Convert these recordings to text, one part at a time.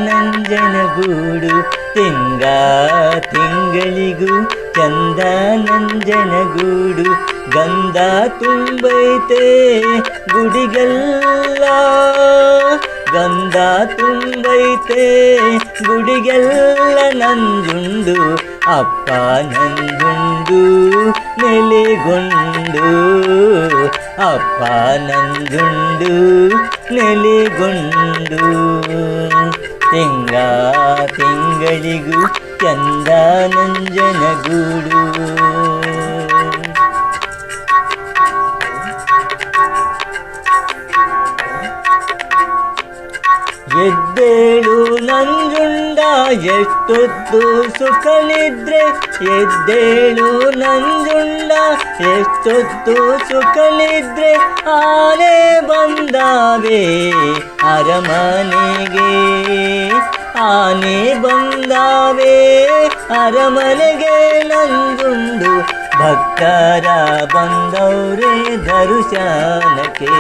ನಂಜನಗೂಡು ತಿಂಗ ತಿಂಗಳಿಗೂ ಚಂದ ನಂಜನಗೂಡು ಗಂಧ ತುಂಬೈತೆ ಗುಡಿಗೆಲ್ಲ ಗಂಧ ತುಂಬೈತೆ ಗುಡಿಗೆಲ್ಲ ನಂಜುಂಡು ಅಪ್ಪ ನಂಜುಂಡು ನೆಲೆಗೊಂಡು ಅಪ್ಪ ನಂಜುಂಡು ನೆಲೆಗೊಂಡು ತಿಂಗ ತಿಂಗಳಿಗೂ ಚಂದ ನಂಜನಗೂಡು ಎದ್ದೇಳು ನಂಜುಂಡ ಎಷ್ಟೊತ್ತು ಸುಖನಿದ್ರೆ ಎದ್ದೇಳು ನಂಜುಂಡ ಎಷ್ಟೊತ್ತು ಸುಖನಿದ್ರೆ ಆನೆ ಬಂದಾವೆ ಅರಮನೆಗೆ ಆನೆ ಬಂದಾವೆ ಅರಮನೆಗೆ ನಂಜುಂಡು ಭಕ್ತರ ಬಂದವ್ರೆ ದರ್ಶನಕ್ಕೆ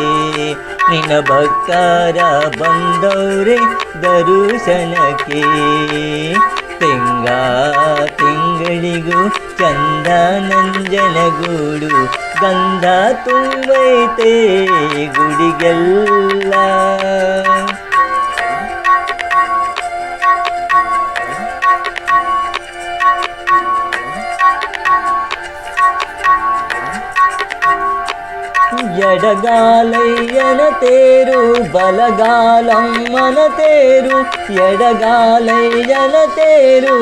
ನಿನ್ನ ಭಕ್ತರ ಬಂದವ್ರೆ ದರ್ಶನಕ್ಕೆ ತಿಂಗ ತಿಂಗಳಿಗೂ ಚಂದ ನಂಜನಗೂಡು ಗಂಧ ತುಂಬೈತೆ ಗುಡಿಗೆಲ್ಲ ಎಡಗಾಲಯ್ಯನ ತೇರು ಬಲಗಾಲಮ್ಮನ ತೇರು ಎಡಗಾಲಯ್ಯನ ತೇರು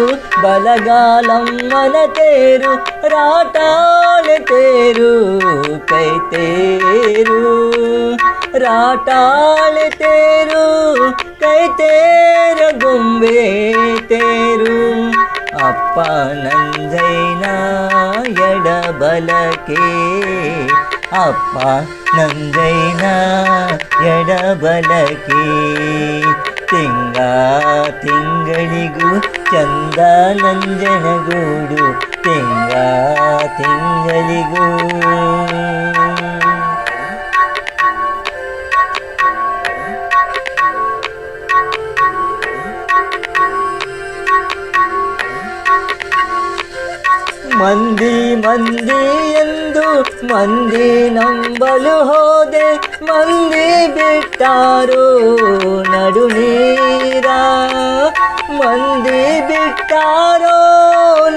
ಬಲಗಾಲಮ್ಮನ ತೇರು ರಾಟಾಳೆ ತೇರು ಕೈ ತೇರು ರಾಟಾಳೆ ತೇರು ಕೈ ತೇರ ಗೊಂಬೆ ತೇರು ಅಪ್ಪ ನಂಜಯ್ಯನ ಎಡಬಲಕೆ ಅಪ್ಪ ನಂಜಯ್ಯನ ಎಡಬಲಕೆ ತಿಂಗ ತಿಂಗಳಿಗೂ ಚಂದ ನಂಜನಗೂಡು ತಿಂಗ ತಿಂಗಳಿಗೂ ಮಂದಿ ಮಂದಿ ಎಂದು ಮಂದಿ ನಂಬಲು ಹೋದೆ ಮಂದಿ ಬಿಟ್ಟಾರೋ ನಡುನೀರ ಮಂದಿ ಬಿಟ್ಟಾರೋ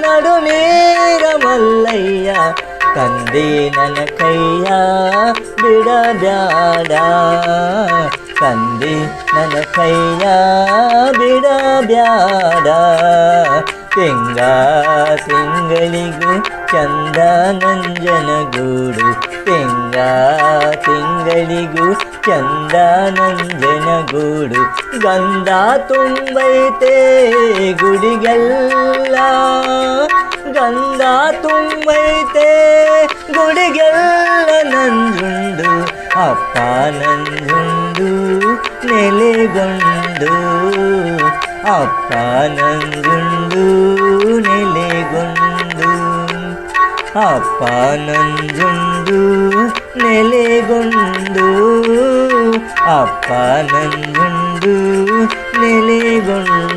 ನಡುನೀರ ಮಲ್ಲಯ್ಯ ತಂದೆ ನನ್ನ ಕೈಯ ಬಿಡಬ್ಯಾಡ ತಂದೆ ನನ್ನ ಕೈಯ ಬಿಡಬ್ಯಾಡ ತಿಂಗ ತಿಂಗಳಿಗೂ ಚಂದ ನಂಜನಗೂಡು ತಿಂಗ ತಿಂಗಳಿಗೂ ಚಂದ ನಂಜನಗೂಡು ಗಂಧ ತುಂಬೈತೆ ಗುಡಿಗೆಲ್ಲ ಗಂಧ ತುಂಬೈತೆ ಗುಡಿಗೆಲ್ಲ ನಂಜುಂಡು ಅಪ್ಪ ನಂಜುಂಡು ನೆಲೆಗೊಂಡು ಅಪ್ಪ ನಂಜುಂಡು ನೆಲೆಗೊಂಡು ಅಪ್ಪ ನಂಜುಂಡು ನೆಲೆಗೊಂಡು ಅಪ್ಪ ನಂಜುಂಡು ನೆಲೆಗೊಂಡು